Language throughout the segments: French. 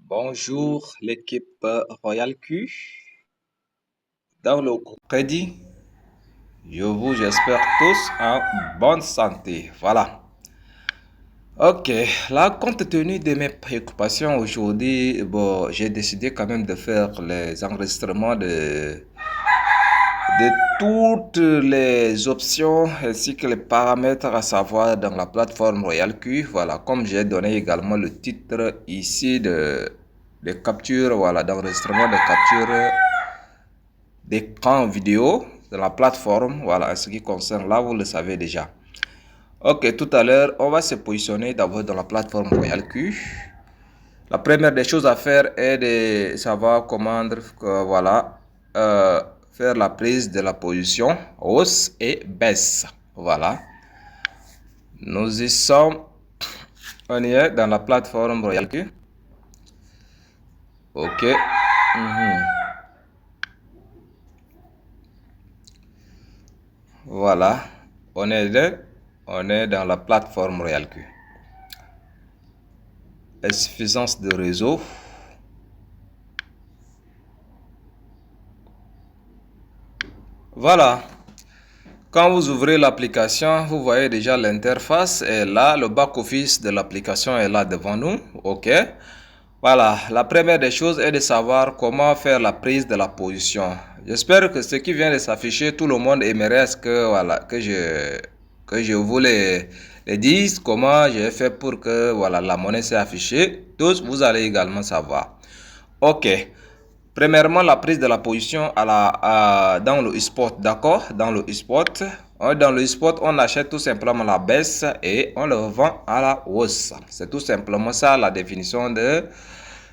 Bonjour l'équipe Royal Q. Dans le groupe Crédit, j'espère tous en bonne santé. Voilà. Ok, là, compte tenu de mes préoccupations aujourd'hui, bon, j'ai décidé quand même de faire les enregistrements de toutes les options ainsi que les paramètres à savoir dans la plateforme Royal Q. Voilà, comme j'ai donné également le titre ici de capture, voilà, d'enregistrement de capture d'écran vidéo de la plateforme. Voilà, en ce qui concerne là, vous le savez déjà. Ok, tout à l'heure, on va se positionner d'abord dans la plateforme Royal Q. La première des choses à faire est de savoir comment voilà, faire la prise de la position hausse et baisse. Voilà. Nous y sommes. On y est dans la plateforme Royal Q. Ok. Voilà. On est dans la plateforme Royal Q. Insuffisance de réseau. Voilà. Quand vous ouvrez l'application, vous voyez déjà l'interface est là, le back-office de l'application est là devant nous. Ok. Voilà, la première des choses est de savoir comment faire la prise de la position. J'espère que ce qui vient de s'afficher, tout le monde aimerait que, voilà, que je vous les dise comment j'ai fait pour que voilà, la monnaie s'est affichée. Tous, vous allez également savoir. Ok. Premièrement, la prise de la position dans le e-sport, d'accord? Dans le e-sport. Dans le e-sport, on achète tout simplement la baisse et on le vend à la hausse. C'est tout simplement ça la définition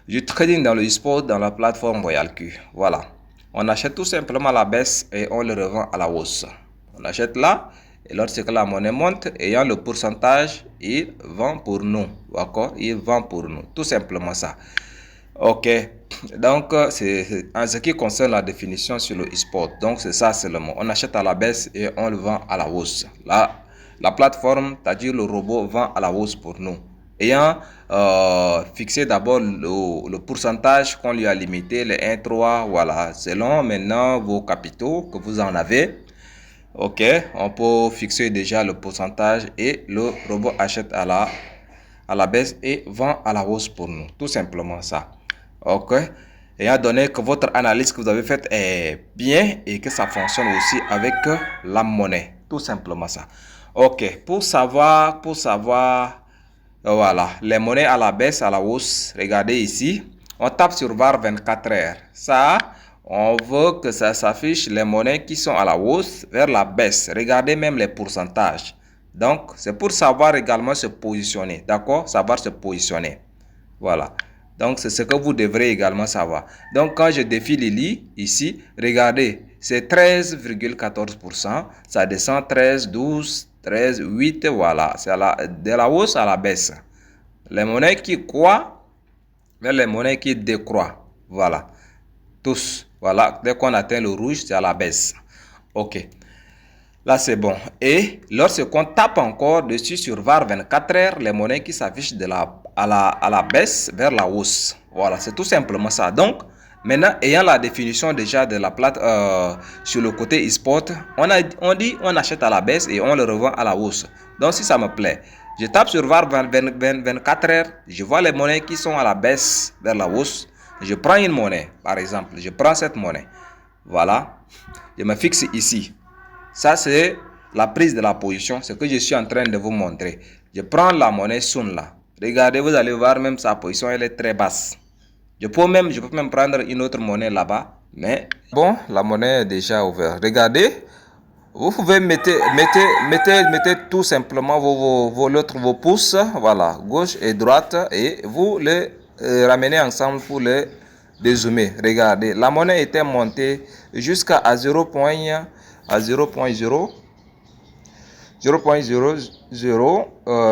du trading dans le e-sport dans la plateforme Royal Q. Voilà. On achète tout simplement la baisse et on le revend à la hausse. On achète là et lorsque la monnaie monte, ayant le pourcentage, il vend pour nous. D'accord? Il vend pour nous. Tout simplement ça. Ok, donc c'est en ce qui concerne la définition sur le e-sport. Donc c'est ça seulement. On achète à la baisse et on le vend à la hausse. Là, la plateforme, c'est-à-dire le robot, vend à la hausse pour nous. Ayant fixé d'abord le pourcentage qu'on lui a limité, les 1,3, voilà, selon maintenant vos capitaux que vous en avez. Ok, on peut fixer déjà le pourcentage et le robot achète à la baisse et vend à la hausse pour nous. Tout simplement ça. Ok. Ayant donné que votre analyse que vous avez faite est bien et que ça fonctionne aussi avec la monnaie. Tout simplement ça. Ok. Pour savoir, voilà, les monnaies à la baisse, à la hausse, regardez ici. On tape sur VAR 24 heures. Ça, on veut que ça s'affiche les monnaies qui sont à la hausse vers la baisse. Regardez même les pourcentages. Donc, c'est pour savoir également se positionner. D'accord? Savoir se positionner. Voilà. Donc, c'est ce que vous devrez également savoir. Donc, quand je défile ici, regardez, c'est 13,14%. Ça descend 13, 12, 13, 8, voilà. C'est de la hausse à la baisse. Les monnaies qui croient, mais les monnaies qui décroient. Voilà. Tous. Voilà. Dès qu'on atteint le rouge, c'est à la baisse. Ok. Là, c'est bon. Et lorsqu'on tape encore dessus sur VAR 24 heures, les monnaies qui s'affichent à la baisse vers la hausse. Voilà, c'est tout simplement ça. Donc, maintenant, ayant la définition déjà de la plate sur le côté e-sport, on dit on achète à la baisse et on le revend à la hausse. Donc, si ça me plaît, je tape sur VAR 24 heures, je vois les monnaies qui sont à la baisse vers la hausse. Je prends une monnaie, par exemple. Je prends cette monnaie. Voilà. Je me fixe ici. Ça, c'est la prise de la position, ce que je suis en train de vous montrer. Je prends la monnaie Sun là. Regardez, vous allez voir même sa position, elle est très basse. Je peux même prendre une autre monnaie là-bas. Mais bon, la monnaie est déjà ouverte. Regardez, vous pouvez mettez tout simplement vos pouces, voilà, gauche et droite, et vous les ramenez ensemble pour les dézoomer. Regardez, la monnaie était montée jusqu'à 0.0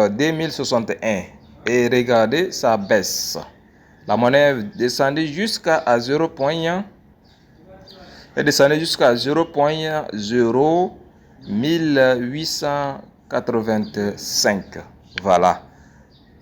2061 et regardez, ça baisse. La monnaie est descendue jusqu'à 0.1885. Voilà.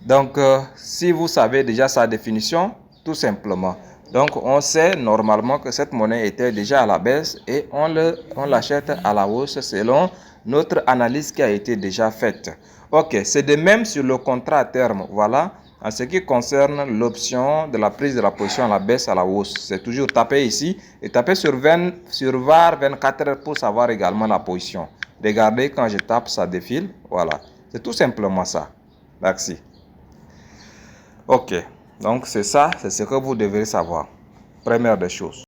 Donc, si vous savez déjà sa définition, tout simplement. Donc, on sait normalement que cette monnaie était déjà à la baisse et on l'achète à la hausse selon notre analyse qui a été déjà faite. Ok, c'est de même sur le contrat à terme. Voilà, en ce qui concerne l'option de la prise de la position à la baisse à la hausse. C'est toujours taper ici et taper sur VAR 24 heures pour savoir également la position. Regardez, quand je tape, ça défile. Voilà, c'est tout simplement ça. Merci. Ok, donc c'est ça, c'est ce que vous devez savoir. Première des choses.